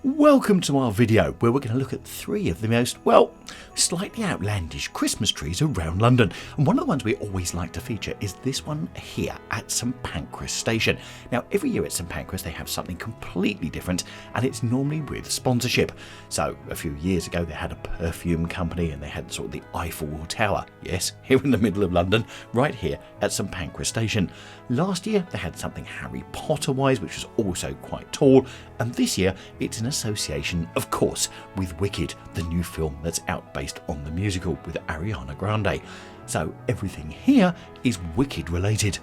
Welcome to our video where we're going to look at three of the most, well, slightly outlandish Christmas trees around London. And one of the ones we always like to feature is this one here at St Pancras Station. Now, every year at St Pancras they have something completely different, and it's normally with sponsorship. So a few years ago they had a perfume company and they had sort of the Eiffel Tower, yes, here in the middle of London, right here at St Pancras Station. Last year they had something Harry Potter wise, which was also quite tall, and this year it's an association, of course, with Wicked, the new film that's out based on the musical with Ariana Grande. So everything here is Wicked related.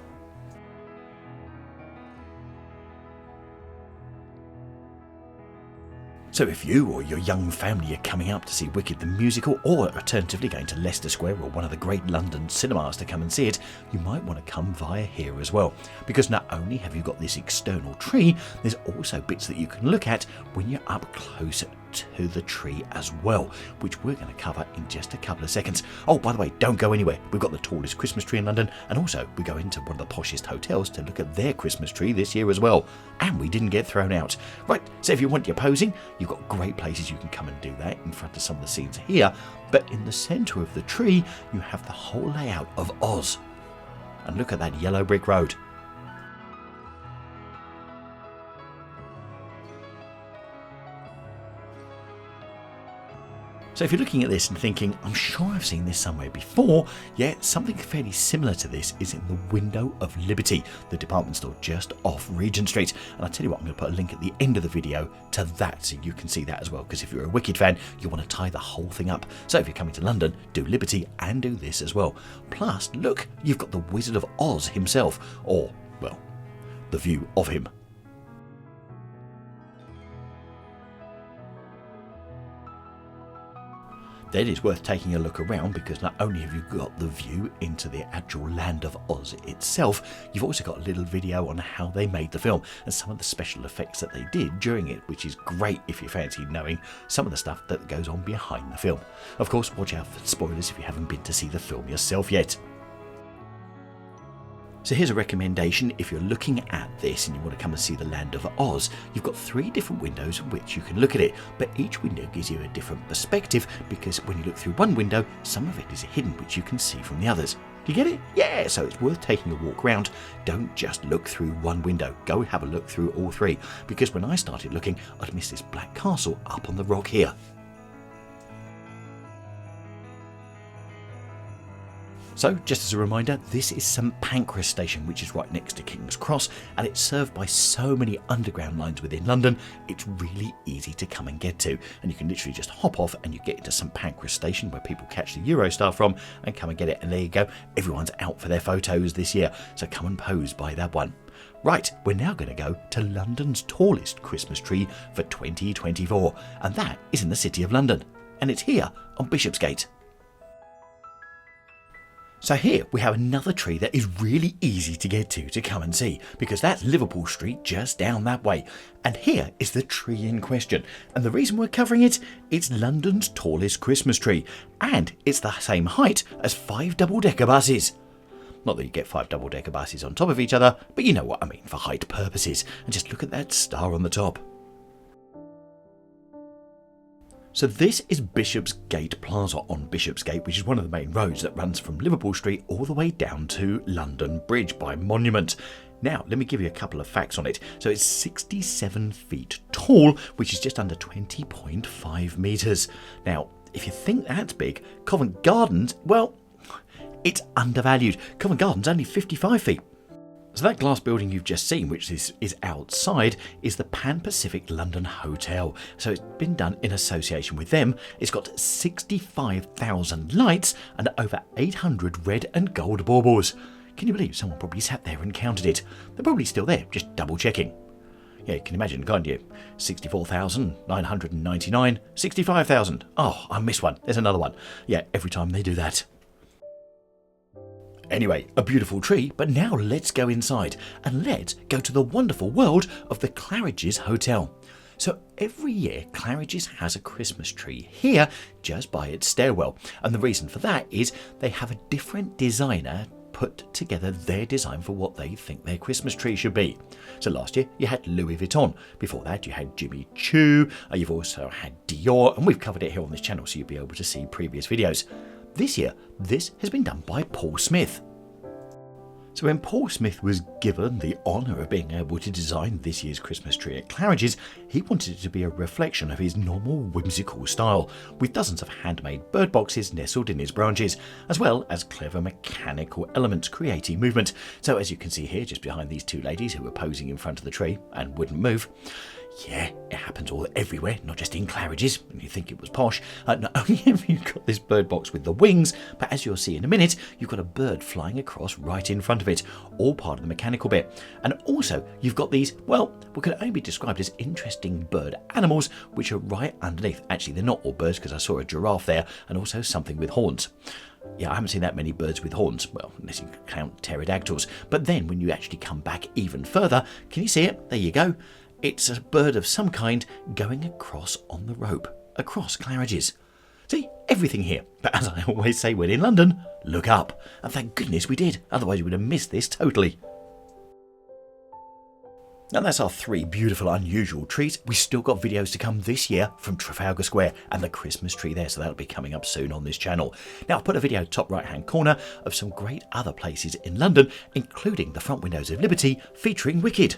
So if you or your young family are coming up to see Wicked the musical, or alternatively going to Leicester Square or one of the great London cinemas to come and see it, you might want to come via here as well. Because not only have you got this external tree, there's also bits that you can look at when you're up close to the tree as well, which we're going to cover in just a couple of seconds. Oh, by the way, don't go anywhere. We've got the tallest Christmas tree in London, and also we go into one of the poshest hotels to look at their Christmas tree this year as well. And we didn't get thrown out. Right, so if you want your posing, you've got great places you can come and do that in front of some of the scenes here, but in the centre of the tree you have the whole layout of Oz. And look at that yellow brick road. So if you're looking at this and thinking, I'm sure I've seen this somewhere before, yeah, something fairly similar to this is in the Window of Liberty, the department store just off Regent Street. And I'll tell you what, I'm going to put a link at the end of the video to that so you can see that as well, because if you're a Wicked fan, you want to tie the whole thing up. So if you're coming to London, do Liberty and do this as well. Plus, look, you've got the Wizard of Oz himself, or, well, the view of him. Then it's worth taking a look around, because not only have you got the view into the actual land of Oz itself, you've also got a little video on how they made the film and some of the special effects that they did during it, which is great if you fancy knowing some of the stuff that goes on behind the film. Of course, watch out for spoilers if you haven't been to see the film yourself yet. So here's a recommendation if you're looking at this and you want to come and see the land of Oz. You've got three different windows in which you can look at it, but each window gives you a different perspective, because when you look through one window, some of it is hidden which you can see from the others. Do you get it? Yeah, so it's worth taking a walk around. Don't just look through one window, go have a look through all three, because when I started looking, I'd missed this black castle up on the rock here. So, just as a reminder, this is St Pancras Station, which is right next to King's Cross, and it's served by so many underground lines within London, it's really easy to come and get to. And you can literally just hop off and you get into St Pancras Station, where people catch the Eurostar from, and come and get it. And there you go, everyone's out for their photos this year, so come and pose by that one. Right, we're now going to go to London's tallest Christmas tree for 2024, and that is in the City of London, and it's here on Bishopsgate. So here we have another tree that is really easy to get to come and see, because that's Liverpool Street just down that way. And here is the tree in question. And the reason we're covering it, it's London's tallest Christmas tree. And it's the same height as 5 double-decker buses. Not that you get 5 double-decker buses on top of each other, but you know what I mean for height purposes. And just look at that star on the top. So this is Bishopsgate Plaza on Bishopsgate, which is one of the main roads that runs from Liverpool Street all the way down to London Bridge by Monument. Now, let me give you a couple of facts on it. So it's 67 feet tall, which is just under 20.5 metres. Now, if you think that's big, Covent Garden's, well, it's undervalued. Covent Garden's only 55 feet. So that glass building you've just seen, which is outside, is the Pan Pacific London Hotel. So it's been done in association with them. It's got 65,000 lights and over 800 red and gold baubles. Can you believe someone probably sat there and counted it? They're probably still there, just double checking. Yeah, you can imagine, can't you? 64,999, 65,000. Oh, I missed one. There's another one. Yeah, every time they do that. Anyway, a beautiful tree, but now let's go inside and let's go to the wonderful world of the Claridges Hotel. So every year Claridges has a Christmas tree here just by its stairwell, and the reason for that is they have a different designer put together their design for what they think their Christmas tree should be. So last year you had Louis Vuitton, before that you had Jimmy Choo, you've also had Dior, and we've covered it here on this channel so you'll be able to see previous videos. This year, this has been done by Paul Smith. So when Paul Smith was given the honour of being able to design this year's Christmas tree at Claridges, he wanted it to be a reflection of his normal whimsical style, with dozens of handmade bird boxes nestled in his branches, as well as clever mechanical elements creating movement. So as you can see here, just behind these two ladies who were posing in front of the tree and wouldn't move, yeah, it happens everywhere, not just in Claridges, and you think it was posh. Not only have you got this bird box with the wings, but as you'll see in a minute, you've got a bird flying across right in front of it, all part of the mechanical bit. And also, you've got these, well, what can only be described as interesting bird animals, which are right underneath. Actually, they're not all birds, because I saw a giraffe there, and also something with horns. Yeah, I haven't seen that many birds with horns, well, unless you count pterodactyls. But then, when you actually come back even further, can you see it? There you go. It's a bird of some kind going across on the rope, across Claridges. See, everything here. But as I always say when in London, look up. And thank goodness we did, otherwise we would have missed this totally. And that's our 3 beautiful, unusual trees. We've still got videos to come this year from Trafalgar Square and the Christmas tree there, so that'll be coming up soon on this channel. Now, I've put a video top right-hand corner of some great other places in London, including the front windows of Liberty featuring Wicked.